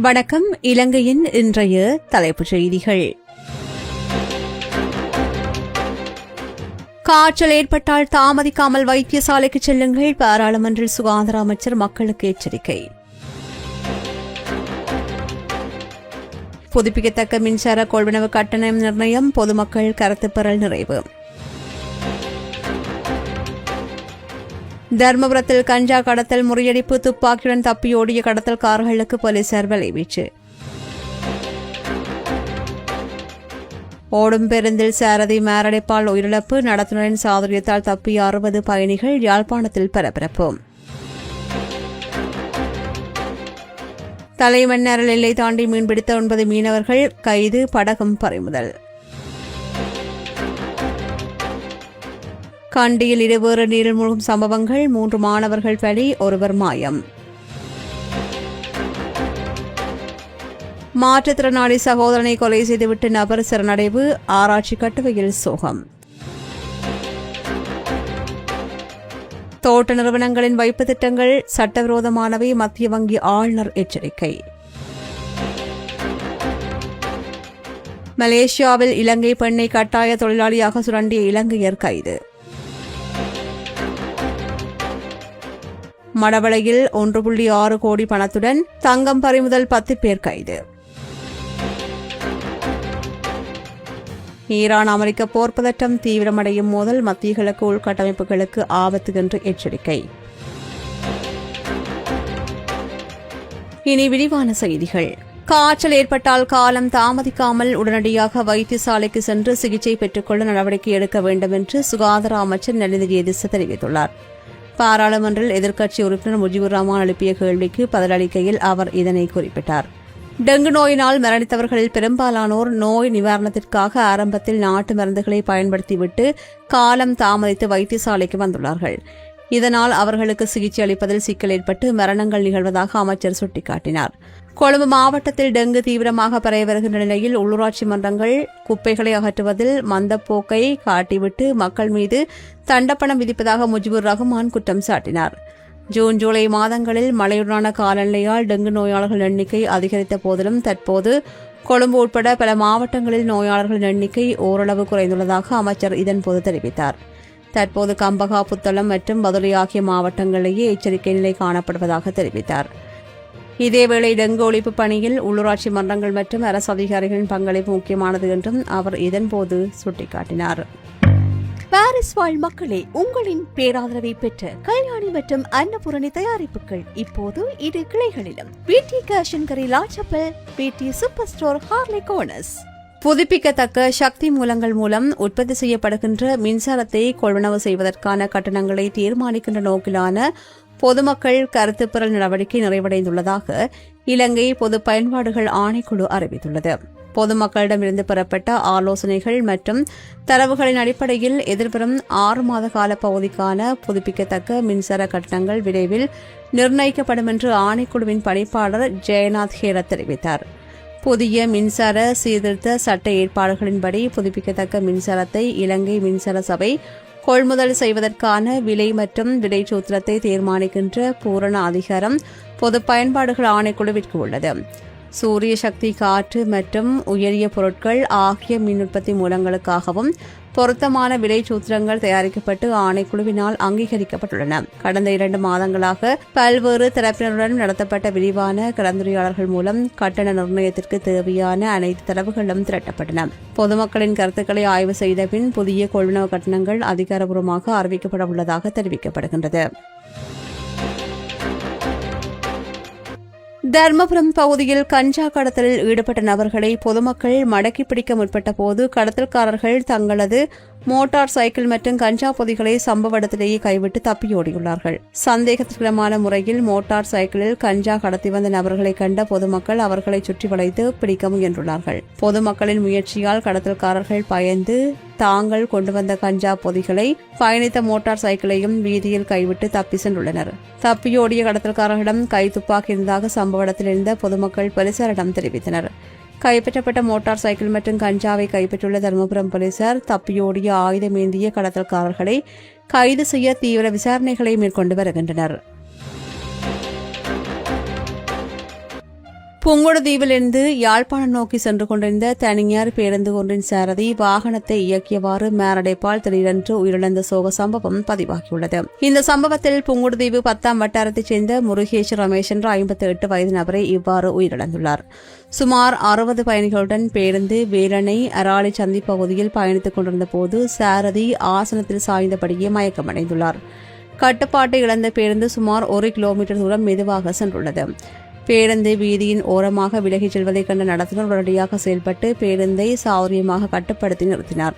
வணக்கம். இலங்கையின் இன்றைய தலைப்புச் செய்திகள். காய்ச்சல் ஏற்பட்டால் தாமதிக்காமல் வைத்தியசாலைக்கு செல்லுங்கள். பாராளுமன்றில் சுகாதார அமைச்சர் மக்களுக்கு எச்சரிக்கை. புதுப்பிக்கத்தக்க மின்சார கொள்வனவு கட்டணம் நிர்ணயம், பொதுமக்கள் கருத்துப்பெறல் நிறைவு. தர்மபுரத்தில் கஞ்சா கடத்தல் முறியடிப்பு, துப்பாக்கியுடன் தப்பியோடிய கடத்தல்காரர்களுக்கு போலீசார் வலைவீச்சு. ஓடும் பேருந்தில் சாரதி மாரடைப்பால் உயிரிழப்பு, நடத்துனரின் சாதுரியத்தால் தப்பிய 60 பயணிகள். யாழ்ப்பாணத்தில் பரபரப்பு. தலைமன்னாரில் எல்லை தாண்டி மீன்பிடித்த 9 மீனவர்கள் கைது, படகும் பறிமுதல். கண்டியில் இருவேறு நீரில் மூழ்கும் சம்பவங்கள், 3 மாணவர்கள் பலி, ஒருவர் மாயம். மாற்றுத்திறனாளி சகோதரனை கொலை செய்துவிட்டு நபர் சரணடைவு, ஆராய்ச்சி கட்டுரையில் சோகம். தோட்ட நிறுவனங்களின் வைப்பு திட்டங்கள் சட்டவிரோதமானவை, மத்திய வங்கி ஆளுநர் எச்சரிக்கை. மலேசியாவில் இலங்கை பெண்ணை கட்டாய தொழிலாளியாக சுரண்டிய இலங்கையர் கைது. மடவளையில் 1.6 கோடி பணத்துடன் தங்கம் பறிமுதல், 10 பேர் கைது. ஈரான் அமெரிக்க போர் பதட்டம் தீவிரமடையும் மோதல், மத்திய கிழக்கு உள்கட்டமைப்புகளுக்கு ஆபத்து என்று எச்சரிக்கை. இனி விரிவான செய்திகள். காய்ச்சல் ஏற்பட்டால் காலம் தாமதிக்காமல் உடனடியாக வைத்தியசாலைக்கு சென்று சிகிச்சை பெற்றுக்கொள்ள நடவடிக்கை எடுக்க வேண்டும் என்று சுகாதார அமைச்சர் நலிந்த ஜேதிச தெரிவித்துள்ளார். பாராளுமன்றில் எதிர்க்கட்சி உறுப்பினர் முஜிபுர் ரஹ்மான் எழுப்பிய கேள்விக்கு பதிலளிக்கையில் அவர் இதனை குறிப்பிட்டார். டெங்கு நோயினால் மரணித்தவர்களில் பெரும்பாலானோர் நோய் நிவாரணத்திற்காக ஆரம்பத்தில் நாட்டு மருந்துகளை பயன்படுத்திவிட்டு காலம் தாமதித்து வைத்தியசாலைக்கு வந்துள்ளார்கள். இதனால் அவர்களுக்கு சிகிச்சை அளிப்பதில் சிக்கல் ஏற்பட்டு மரணங்கள் நிகழ்வதாக அமைச்சர் சுட்டிக்காட்டினார். கொழும்பு மாவட்டத்தில் டெங்கு தீவிரமாக பரவி வருகின்ற நிலையில் உள்ளூராட்சி மன்றங்கள் குப்பைகளை அகற்றுவதில் மந்தப்போக்கை காட்டிவிட்டு மக்கள் மீது தண்டப்பணம் விதிப்பதாக முஜிபுர் ரஹ்மான் குற்றம் சாட்டினார். ஜூன் ஜூலை மாதங்களில் மழையுடனான காலநிலையால் டெங்கு நோயாளர்கள் எண்ணிக்கை அதிகரித்த போதிலும் தற்போது கொழும்பு உட்பட பல மாவட்டங்களில் நோயாளர்களின் எண்ணிக்கை ஓரளவு குறைந்துள்ளதாக அமைச்சர் இதன்போது தெரிவித்தார். தற்போது கம்பகா, புத்தளம் மற்றும் பதுளை ஆகிய மாவட்டங்களிலேயே எச்சரிக்கை நிலை காணப்படுவதாக தெரிவித்தார். இதேவேளை டெங்கு ஒழிப்பு பணியில் உள்ளூராட்சி மன்றங்கள் மற்றும் அரசு அதிகாரிகளின் பங்களிப்பு முக்கியமானது என்றும் அவர் இதன்போது சுட்டிக்காட்டினார். பாரிஸ் வாழ் மக்களே, உங்களின் பேராதரவை பெற்ற கல்யாணி மற்றும் அன்னபூரணி தயாரிப்புகள் இப்போது 2 கிளைகளிலும். பிடி கேஷன்கரி லாச்சப்பல், பிடி சூப்பர் ஸ்டோர், ஹார்லே கோனஸ். புதுப்பிக்கத்தக்க சக்தி மூலங்கள் மூலம் உற்பத்தி செய்யப்படுகின்ற மின்சாரத்தை கொள்வனவு செய்வதற்கான கட்டணங்களை தீர்மானிக்கின்ற நோக்கிலான பொதுமக்கள் கருத்துப்பெறல் நடவடிக்கை நிறைவடைந்துள்ளதாக இலங்கை பொது பயன்பாடுகள் ஆணைக்குழு அறிவித்துள்ளது. பொதுமக்களிடமிருந்து பெறப்பட்ட ஆலோசனைகள் மற்றும் தரவுகளின் அடிப்படையில் எதிர்வரும் 6 மாத கால பகுதிக்கான புதுப்பிக்கத்தக்க மின்சார கட்டணங்கள் விரைவில் நிர்ணயிக்கப்படும் என்று ஆணைக்குழுவின் பணிப்பாளர் ஜெயநாத் ஹேரத் தெரிவித்தார். புதிய மின்சார சீர்திருத்த சட்ட ஏற்பாடுகளின்படி புதுப்பிக்கத்தக்க மின்சாரத்தை இலங்கை மின்சார சபை கொள்முதல் செய்வதற்கான விலை மற்றும் விலை சூத்திரத்தை தீர்மானிக்கின்ற பூரண அதிகாரம் பொது பயன்பாடுகள் ஆணைக்குழுவிற்கு உள்ளது. சூரிய சக்தி, காற்று மற்றும் உயரிய பொருட்கள் ஆகிய மின் உற்பத்தி மூலங்களுக்காகவும் பொருத்தமான விலை சூத்திரங்கள் தயாரிக்கப்பட்டு ஆணைக்குழுவினால் அங்கீகரிக்கப்பட்டுள்ளன. கடந்த 2 மாதங்களாக பல்வேறு தரப்பினருடன் நடத்தப்பட்ட விரிவான கலந்துரையாடல்கள் மூலம் கட்டண நிர்ணயத்திற்கு தேவையான அனைத்து தரவுகளும் திரட்டப்பட்டன. பொதுமக்களின் கருத்துக்களை ஆய்வு செய்த பின் புதிய கொள்வனவு கட்டணங்கள் அதிகாரப்பூர்வமாக அறிவிக்கப்பட உள்ளதாக தெரிவிக்கப்படுகின்றது. தர்மபுரம் பகுதியில் கஞ்சா கடத்தலில் ஈடுபட்ட நபர்களை பொதுமக்கள் மடக்கி பிடிக்க முற்பட்ட போது கடத்தல்காரர்கள் தங்களது மோட்டார் சைக்கிள் மற்றும் கஞ்சா பொதிகளை சம்பவ இடத்திலேயே கைவிட்டு தப்பியோடியுள்ளார்கள். சந்தேகத்திற்கிடமான முறையில் மோட்டார் சைக்கிளில் கஞ்சா கடத்தி வந்த நபர்களை கண்ட பொதுமக்கள் அவர்களை சுற்றி வளைத்து பிடிக்க முயன்றுள்ளார்கள். பொதுமக்களின் முயற்சியால் கடத்தல்காரர்கள் பயந்து தாங்கள் கொண்டு வந்த கஞ்சா பொதிகளை பயணித்த மோட்டார் சைக்கிளையும் வீதியில் கைவிட்டு தப்பி சென்றுள்ளனர். தப்பியோடிய கடத்தல்காரர்களிடம் கை துப்பாக்கி இருந்ததாக சம்பவ இடத்தில் இருந்த பொதுமக்கள் போலீசாரிடம் தெரிவித்தனர். கைப்பற்றப்பட்ட மோட்டார் சைக்கிள் மற்றும் கஞ்சாவை கைப்பற்றுள்ள தருமபுரம் போலீசார் தப்பியோடிய ஆயுதமேந்திய கடத்தல்காரர்களை கைது செய்ய தீவிர விசாரணைகளை மேற்கொண்டு வருகின்றனர். புங்குடுதீவிலிருந்து யாழ்ப்பாணம் நோக்கி சென்று கொண்டிருந்த தனியார் பேருந்து ஒன்றின் சாரதி வாகனத்தை இயக்கியவாறு மேரடைப்பால் திடீரென்று உயிரிழந்த சோக சம்பவம் பதிவாகியுள்ளது. இந்த சம்பவத்தில் புங்குடுதீவு 10ஆம் வட்டாரத்தைச் சேர்ந்த முருகேஷ் ரமேஷ் என்ற 58 வயது நபரை இவ்வாறு உயிரிழந்துள்ளார். சுமார் 60 பயணிகளுடன் பேருந்து வேலணை அராளி சந்தி பகுதியில் பயணித்துக் கொண்டிருந்த போது சாரதி ஆசனத்தில் சாய்ந்தபடியே மயக்கமடைந்துள்ளார். கட்டுப்பாட்டை இழந்த பேருந்து சுமார் 1 கிலோமீட்டர் தூரம் மெதுவாக சென்றுள்ளது. பேருந்து வீதியின் ஓரமாக விலகிச் செல்வதைக் கண்ட நடத்துனர் உடனடியாக செயல்பட்டு பேருந்தை சாதுரியமாக கட்டுப்படுத்தி நிறுத்தினார்.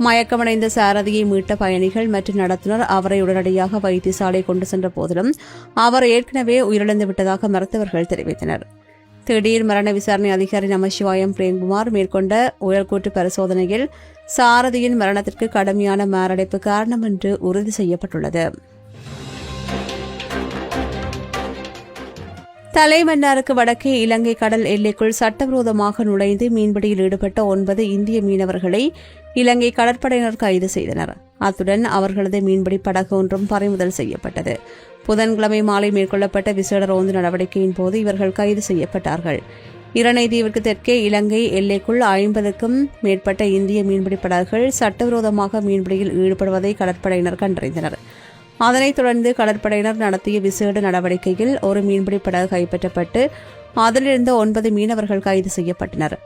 மயக்கமடைந்த சாரதியை மீட்ட பயணிகள் மற்றும் நடத்துனர் அவரை உடனடியாக வைத்தியசாலை கொண்டு சென்ற போதிலும் அவர் ஏற்கனவே உயிரிழந்து விட்டதாக மருத்துவர்கள் தெரிவித்தனர். திடீர் மரண விசாரணை அதிகாரி நமசிவாயம் பிரேம்குமார் மேற்கொண்ட உயர்கூட்டு பரிசோதனையில் சாரதியின் மரணத்திற்கு கடுமையான மாரடைப்பு காரணம் என்று உறுதி செய்யப்பட்டுள்ளது. தலைமன்னாருக்கு வடக்கே இலங்கை கடல் எல்லைக்குள் சட்டவிரோதமாக நுழைந்து மீன்பிடியில் ஈடுபட்ட 9 இந்திய மீனவர்களை இலங்கை கடற்படையினர் கைது செய்தனர். அத்துடன் அவர்களது மீன்பிடி படகு ஒன்றும் பறிமுதல் செய்யப்பட்டது. புதன்கிழமை மாலை மேற்கொள்ளப்பட்ட விசேட ரோந்து நடவடிக்கையின் போது இவர்கள் கைது செய்யப்பட்டார்கள். இரணை தீவிற்கு தெற்கே இலங்கை எல்லைக்குள் 50க்கும் மேற்பட்ட இந்திய மீன்பிடி படகுகள் சட்டவிரோதமாக மீன்பிடியில் ஈடுபடுவதை கடற்படையினர் கண்டறிந்தனர். அதனைத் தொடர்ந்து கடற்படையினர் நடத்திய விசேட நடவடிக்கையில் ஒரு மீன்பிடி படகு கைப்பற்றப்பட்டு அதிலிருந்த 9 மீனவர்கள் கைது செய்யப்பட்டனர்.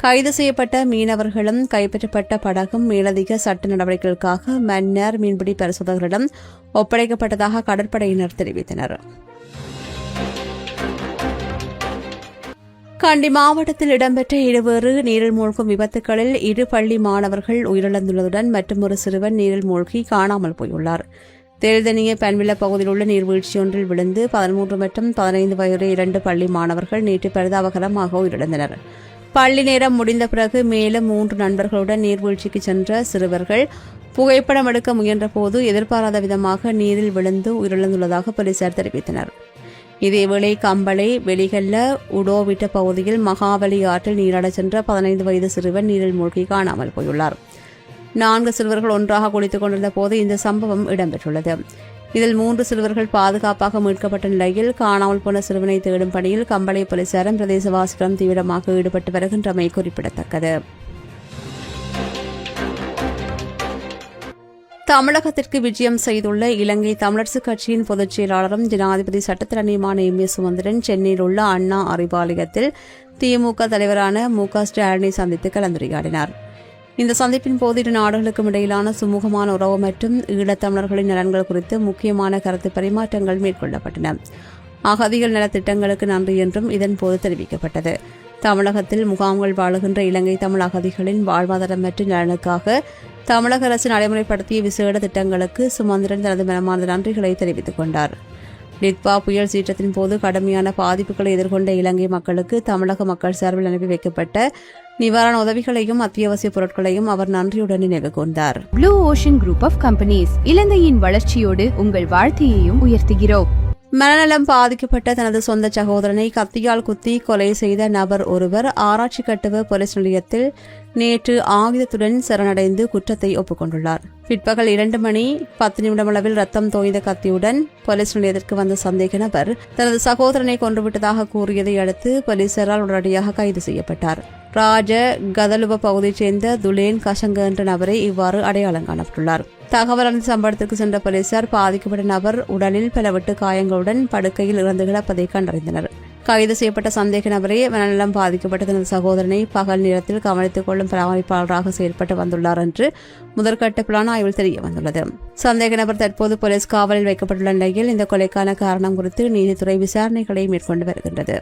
கைது செய்யப்பட்ட மீனவர்களும் கைப்பற்றப்பட்ட படகும் மேலதிக சட்ட நடவடிக்கைகளுக்காக மன்னார் மீன்பிடி பரிசோதகர்களிடம் ஒப்படைக்கப்பட்டதாக கடற்படையினர் தெரிவித்தனர். கண்டி மாவட்டத்தில் இடம்பெற்ற இருவேறு நீரில் மூழ்கும் விபத்துகளில் 2 பள்ளி மாணவர்கள் உயிரிழந்துள்ளதுடன் மற்றொரு சிறுவன் நீரில் மூழ்கி காணாமல் போயுள்ளார். தேர்தனிய பன்வில பகுதியில் உள்ள நீர்வீழ்ச்சியொன்றில் விழுந்து 13 மற்றும் 15 வயதுடைய 2 பள்ளி மாணவர்கள் நேற்று பரிதாபகரமாக உயிரிழந்தனர். பள்ளி நேரம் முடிந்த பிறகு மேலும் 3 நண்பர்களுடன் நீர்வீழ்ச்சிக்கு சென்ற சிறுவர்கள் புகைப்படம் எடுக்க முயன்றபோது எதிர்பாராத விதமாக நீரில் விழுந்து உயிரிழந்துள்ளதாக போலீசார் தெரிவித்தனர். இதேவேளை கம்பளை வெளிகல்ல உடோவிட்ட பகுதியில் மகாவலி ஆற்றில் நீராடச் சென்ற 15 வயது சிறுவன் நீரில் மூழ்கி காணாமல் போயுள்ளார். 4 சிறுவர்கள் ஒன்றாக குளித்துக் கொண்டிருந்த போது இந்த சம்பவம் இடம்பெற்றுள்ளது. இதில் 3 சிறுவர்கள் பாதுகாப்பாக மீட்கப்பட்ட நிலையில் காணாமல் போன சிறுவனை தேடும் பணியில் கம்பளை போலீசாரும் பிரதேசவாசிகளும் தீவிரமாக ஈடுபட்டு வருகின்றமை குறிப்பிடத்தக்கது. தமிழகத்திற்கு விஜயம் செய்துள்ள இலங்கை தமிழரசுக் கட்சியின் பொதுச் செயலாளரும் ஜனாதிபதி சட்டத்தரணியுமான M.A. சுமந்திரன் சென்னையில் உள்ள அண்ணா அறிவாலயத்தில் திமுக தலைவரான மு.க. ஸ்டாலினை சந்தித்து கலந்துரையாடினார். இந்த சந்திப்பின் போது 2 நாடுகளுக்கும் இடையிலான சுமூகமான உறவு மற்றும் ஈழத்தமிழர்களின் நலன்கள் குறித்து முக்கியமான கருத்து பரிமாற்றங்கள் மேற்கொள்ளப்பட்டன. அகதிகள் நலத்திட்டங்களுக்கு நன்றி என்றும் இதன்போது தெரிவிக்கப்பட்டது. தமிழகத்தில் முகாம்கள் வாழுகின்ற இலங்கை தமிழ் அகதிகளின் வாழ்வாதாரம் மற்றும் நலனுக்காக தமிழக அரசு நடைமுறைப்படுத்திய விசேட திட்டங்களுக்கு சுமந்திரன் தனது மனமார்ந்த நன்றிகளை தெரிவித்துக் கொண்டார். நிட்பா புயல் சீற்றத்தின் போது கடுமையான பாதிப்புகளை எதிர்கொண்ட இலங்கை மக்களுக்கு தமிழக மக்கள் சார்பில் அனுப்பி வைக்கப்பட்ட நிவாரண உதவிகளையும் அத்தியாவசிய பொருட்களையும் அவர் நன்றியுடன் நினைவு கூர்ந்தார். Blue ocean group of companies இலங்கையின் வளர்ச்சியோடு உங்கள் வாழ்க்கையையும் உயர்த்துகிறோம். மனநலம் பாதிக்கப்பட்ட தனது சொந்த சகோதரனை கத்தியால் குத்தி கொலை செய்த நபர் ஒருவர் ஆராய்ச்சி கட்டுவ போலீஸ் நிலையத்தில் நேற்று ஆயுதத்துடன் சரணடைந்து குற்றத்தை ஒப்புக்கொண்டுள்ளார். பிற்பகல் 2:10 அளவில் ரத்தம் தோய்ந்த கத்தியுடன் போலீஸ் நிலையத்திற்கு வந்த சந்தேக நபர் தனது சகோதரனை கொன்றுவிட்டதாக கூறியதை அடுத்து போலீசாரால் உடனடியாக கைது செய்யப்பட்டார். ராஜ கதலுவ பகுதியைச் சேர்ந்த துலேன் கஷங்க என்ற நபரை இவ்வாறு அடையாளம் காணப்பட்டுள்ளார். தகவல் அறிந்த சம்பவத்திற்கு சென்ற போலீசார் பாதிக்கப்பட்ட நபர் உடலில் பல வெட்டு காயங்களுடன் படுக்கையில் இறந்து கிடப்பதை கண்டறிந்தனர். கைது செய்யப்பட்ட சந்தேக நபரே மனநலம் பாதிக்கப்பட்ட தனது சகோதரனை பகல் நேரத்தில் கவனித்துக் கொள்ளும் பராமரிப்பாளராக செயல்பட்டு வந்துள்ளார் என்று முதற்கட்ட புலன் ஆய்வில் தெரிய வந்துள்ளது. சந்தேக நபர் தற்போது போலீஸ் காவலில் வைக்கப்பட்டுள்ள நிலையில் இந்த கொலைக்கான காரணம் குறித்து நீதித்துறை விசாரணைகளை மேற்கொண்டு வருகின்றது.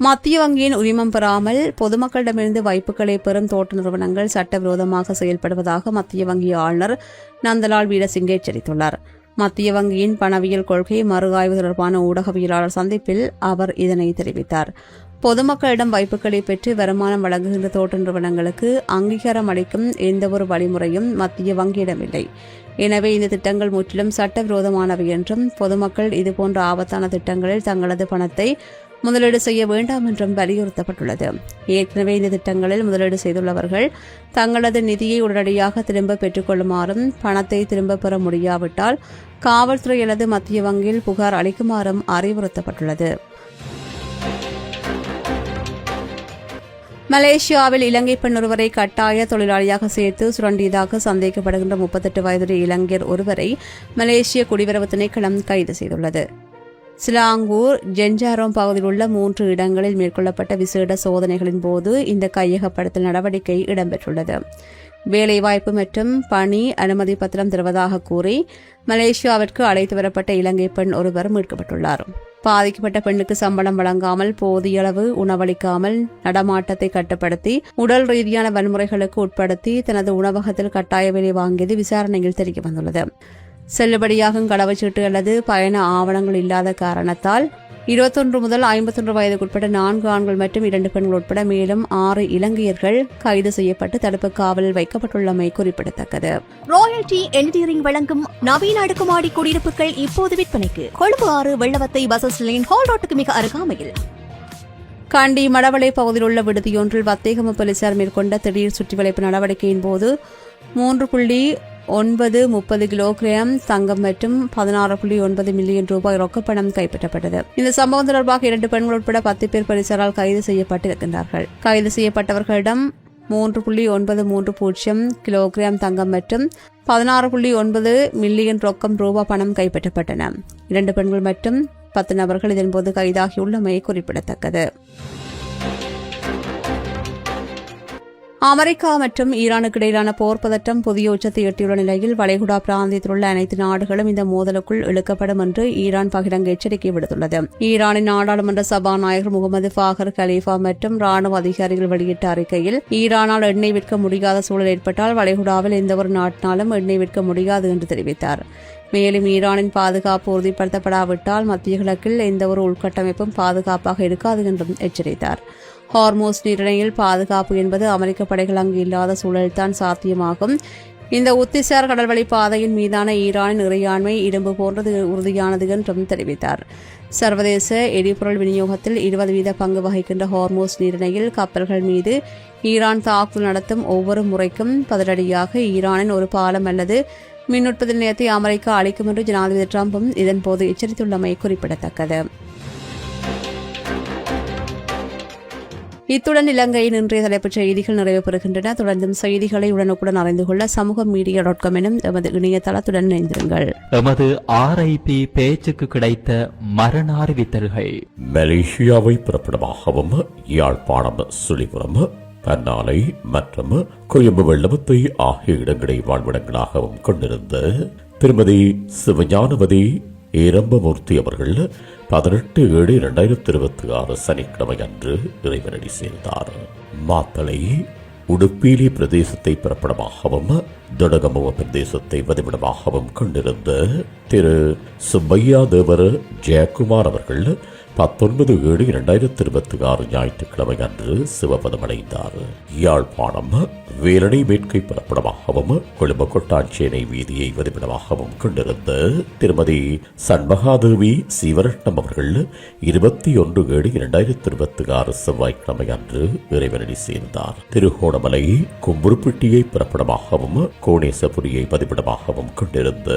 மத்திய வங்கியின் உரிமம் பெறாமல் பொதுமக்களிடமிருந்து வைப்புகளை பெறும் தோட்ட நிறுவனங்கள் சட்டவிரோதமாக செயல்படுவதாக மத்திய வங்கி ஆளுநர் நந்தலால் வீரசிங்கே எச்சரித்துள்ளார். மத்திய வங்கியின் பணவியல் கொள்கை மறு ஆய்வு தொடர்பான ஊடகவியலாளர் சந்திப்பில் அவர் இதனை தெரிவித்தார். பொதுமக்களிடம் வைப்புகளை பெற்று வருமானம் வழங்குகின்ற தோட்ட நிறுவனங்களுக்கு அங்கீகாரம் அளிக்கும் எந்தவொரு வழிமுறையும் மத்திய வங்கியிடமில்லை. எனவே இந்த திட்டங்கள் முற்றிலும் சட்டவிரோதமானவை என்றும் பொதுமக்கள் இதுபோன்ற ஆபத்தான திட்டங்களில் தங்களது பணத்தை முதலீடு செய்ய வேண்டாம் என்றும் வலியுறுத்தப்பட்டுள்ளது. ஏற்கனவே இந்த திட்டங்களில் முதலீடு செய்துள்ளவர்கள் தங்களது நிதியை உடனடியாக திரும்ப பெற்றுக்கொள்ளுமாறும் பணத்தை திரும்ப பெற முடியாவிட்டால் காவல்துறை அல்லது மத்திய வங்கியில் புகார் அளிக்குமாறும் அறிவுறுத்தப்பட்டுள்ளது. மலேசியாவில் இலங்கை பெண் ஒருவரை கட்டாய தொழிலாளியாக சேர்த்து சுரண்டியதாக சந்தேகப்படுகின்ற 38 வயதுடைய இளைஞர் ஒருவரை மலேசிய குடிவரவு திணைக்களம் கைது செய்துள்ளது. சிலாங்கூர் ஜென்ஜாரோம் பகுதியில் உள்ள 3 இடங்களில் மேற்கொள்ளப்பட்ட விசேட சோதனைகளின் போது இந்த கையகப்படுத்தல் நடவடிக்கை இடம்பெற்றுள்ளது. வேலைவாய்ப்பு மற்றும் பணி அனுமதி பத்திரம் தருவதாக கூறி மலேசியாவிற்கு அழைத்து வரப்பட்ட இலங்கை பெண் ஒருவர் மீட்கப்பட்டுள்ளார். பாதிக்கப்பட்ட பெண்ணுக்கு சம்பளம் வழங்காமல், போதிய அளவு உணவளிக்காமல், நடமாட்டத்தை கட்டுப்படுத்தி, உடல் ரீதியான வன்முறைகளுக்கு உட்படுத்தி தனது உணவகத்தில் கட்டாய வேலை வாங்கியது விசாரணையில் தெரிய வந்துள்ளது. செல்லுபடியாகும் கடவுச்சீட்டு அல்லது பயண ஆவணங்கள் இல்லாத காரணத்தால் 21 முதல் 51 வயதுக்குட்பட்ட 4 ஆண்கள் மற்றும் 2 பெண்கள் உட்பட மேலும் 6 இலங்கையர்கள் கைது செய்யப்பட்டு தடுப்பு காவலில் வைக்கப்பட்டுள்ளமை குறிப்பிடத்தக்கது. ராயல்டி என்ஜினியரிங் வழங்கும் நவீன அடுக்குமாடி குடியிருப்புகள் இப்போது விற்பனைக்கு. Colombo 6 Wellawatte bus line hall ரோட்டுக்கு மிக அருகாமையில். கண்டி மடவளை பகுதியில் உள்ள விடுதியொன்றில் வத்தேகம போலீசார் மேற்கொண்ட திடீர் சுற்றிவளைப்பு நடவடிக்கையின் போது 3.930 கிலோகிராம் தங்கம் மற்றும் 16.9 மில்லியன் ரூபாய் ரொக்கப்பணம் கைப்பற்றப்பட்டது. இந்த சம்பவம் தொடர்பாக 2 பெண்கள் உட்பட 10 பேர் போலீசாரால் கைது செய்யப்பட்டிருக்கின்றார்கள். கைது செய்யப்பட்டவர்களிடம் 3.930 கிலோகிராம் தங்கம் மற்றும் 16.9 மில்லியன் ரூபாய் பணம் கைப்பற்றப்பட்டன. 2 பெண்கள் மற்றும் 10 நபர்கள் இதன்போது கைதாகியுள்ளமை குறிப்பிடத்தக்கது. அமெரிக்கா மற்றும் ஈரானுக்கு இடையிலான போர் பதற்றம் புதிய உச்சத்தை எட்டியுள்ள நிலையில் வளைகுடா பிராந்தியத்தில் உள்ள அனைத்து நாடுகளும் இந்த மோதலுக்குள் இழுக்கப்படும் என்று ஈரான் பகிரங்க எச்சரிக்கை விடுத்துள்ளது. ஈரானின் நாடாளுமன்ற சபாநாயகர் முகமது ஃபாகர் கலீஃபா மற்றும் ராணுவ அதிகாரிகள் வெளியிட்ட அறிக்கையில், ஈரானால் எண்ணெய் விற்க முடியாத சூழல் ஏற்பட்டால் வளைகுடாவில் எந்தவொரு நாட்டினாலும் எண்ணெய் விற்க முடியாது என்று தெரிவித்தார். மேலும் ஈரானின் பாதுகாப்பு உறுதிப்படுத்தப்படாவிட்டால் மத்திய கிழக்கில் எந்தவொரு உள்கட்டமைப்பும் பாதுகாப்பாக இருக்காது என்றும் எச்சரித்தார். ஹார்மோஸ் நீரிணையில் பாதுகாப்பு என்பது அமெரிக்க படைகள் அங்கு இல்லாத சூழல்தான் சாத்தியமாகும். இந்த உத்திசார் கடல்வழி பாதையின் மீதான ஈரானின் இறையாண்மை இரும்பு போன்றது உறுதியானது என்றும் தெரிவித்தார். சர்வதேச எரிபொருள் விநியோகத்தில் 20% பங்கு வகிக்கின்ற ஹார்மோஸ் நீரிணையில் கப்பல்கள் மீது ஈரான் தாக்குதல் நடத்தும் ஒவ்வொரு முறைக்கும் பதிலடியாக ஈரானின் ஒரு பாலம் அல்லது மின் உற்பத்தி நிலையத்தை அமெரிக்கா அளிக்கும் என்று ஜனாதிபதி டிரம்பும் இதன்போது எச்சரித்துள்ளமை குறிப்பிடத்தக்கது. இத்துடன் இலங்கையின் இன்றைய தலைப்புச் செய்திகள் நிறைவு பெறுகின்றன. தொடர்ந்தும் செய்திகளை உடனுக்குடன் அறிந்து கொள்ள சமூகமீடியா.com எனும் எமது இணையதளத்துடன் இணைந்திருங்கள். எமது RIP பேச்சுக்கு கிடைத்த மரண அறிவித்தல்கள். மலேசியாவை பிறப்பிடமாகவும் யாழ்ப்பாணம், சுழிபுரம், பன்னாலை மற்றும் கொழும்பு வெள்ளவத்தை ஆகிய இடங்களை வாழ்விடங்களாகவும் கொண்டிருந்த திருமதி சிவஞானவதி ஏரம்பமூர்த்தி அவர்கள் 18/7/2026 சனிக்கிழமை அன்று இறைவனடி சேர்ந்தார். மாத்தளை உடுப்பீலி பிரதேசத்தை பிறப்பிடமாகவும் தொடகமுவ பிரதேசத்தை வதிவிடமாகவும் கொண்டிருந்த திரு சுப்பையா தேவர் ஜெயக்குமார் அவர்கள் 19/7/2026 ஞாயிற்றுக்கிழமை அன்று சிவபதமடைந்தார். யாழ்ப்பாணம் வேலணை வேட்கை பிறப்பிடமாகவும் கொழும்பு கொட்டாஞ்சேனை வீதியை வதிவிடமாகவும் கொண்டிருந்த திருமதி சண்மகாதேவி சீவரட்னம் அவர்கள் 21/7/2026 செவ்வாய்க்கிழமை அன்று இறைவனடி சேர்ந்தார். திருகோணமலை கும்புருப்பிட்டியை பிறப்பிடமாகவும் கோணேசபுரியை பதிவிடமாகவும் கொண்டிருந்த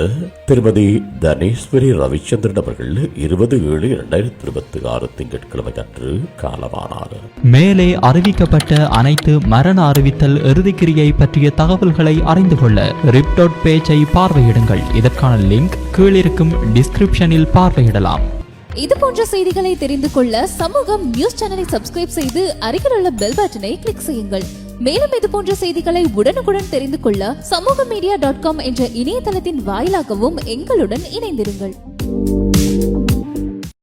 திருமதி தனேஸ்வரி ரவிச்சந்திரன் அவர்கள் 20/7/2026 திங்கட்கிழமை அன்று காலமானார். மேலே அறிவிக்கப்பட்ட அனைத்து மரண அறிவித்தல் இறுதிக்கிரியை பற்றிய தகவல்களை அறிந்து கொள்ள ரிப் பேஜை பார்வையிடுங்கள். இதற்கான லிங்க் கீழிருக்கும் டிஸ்கிரிப்ஷனில் பார்வையிடலாம். இது போன்ற செய்திகளை தெரிந்து கொள்ள சமூகம் நியூஸ் சேனலை சப்ஸ்கிரைப் செய்து அருகில் உள்ள பெல் பட்டனை கிளிக் செய்யுங்கள். மேலும் இது போன்ற செய்திகளை உடனுக்குடன் தெரிந்து கொள்ள சமூகமீடியா.com என்ற இணையதளத்தின் வாயிலாகவும் எங்களுடன் இணைந்திருங்கள்.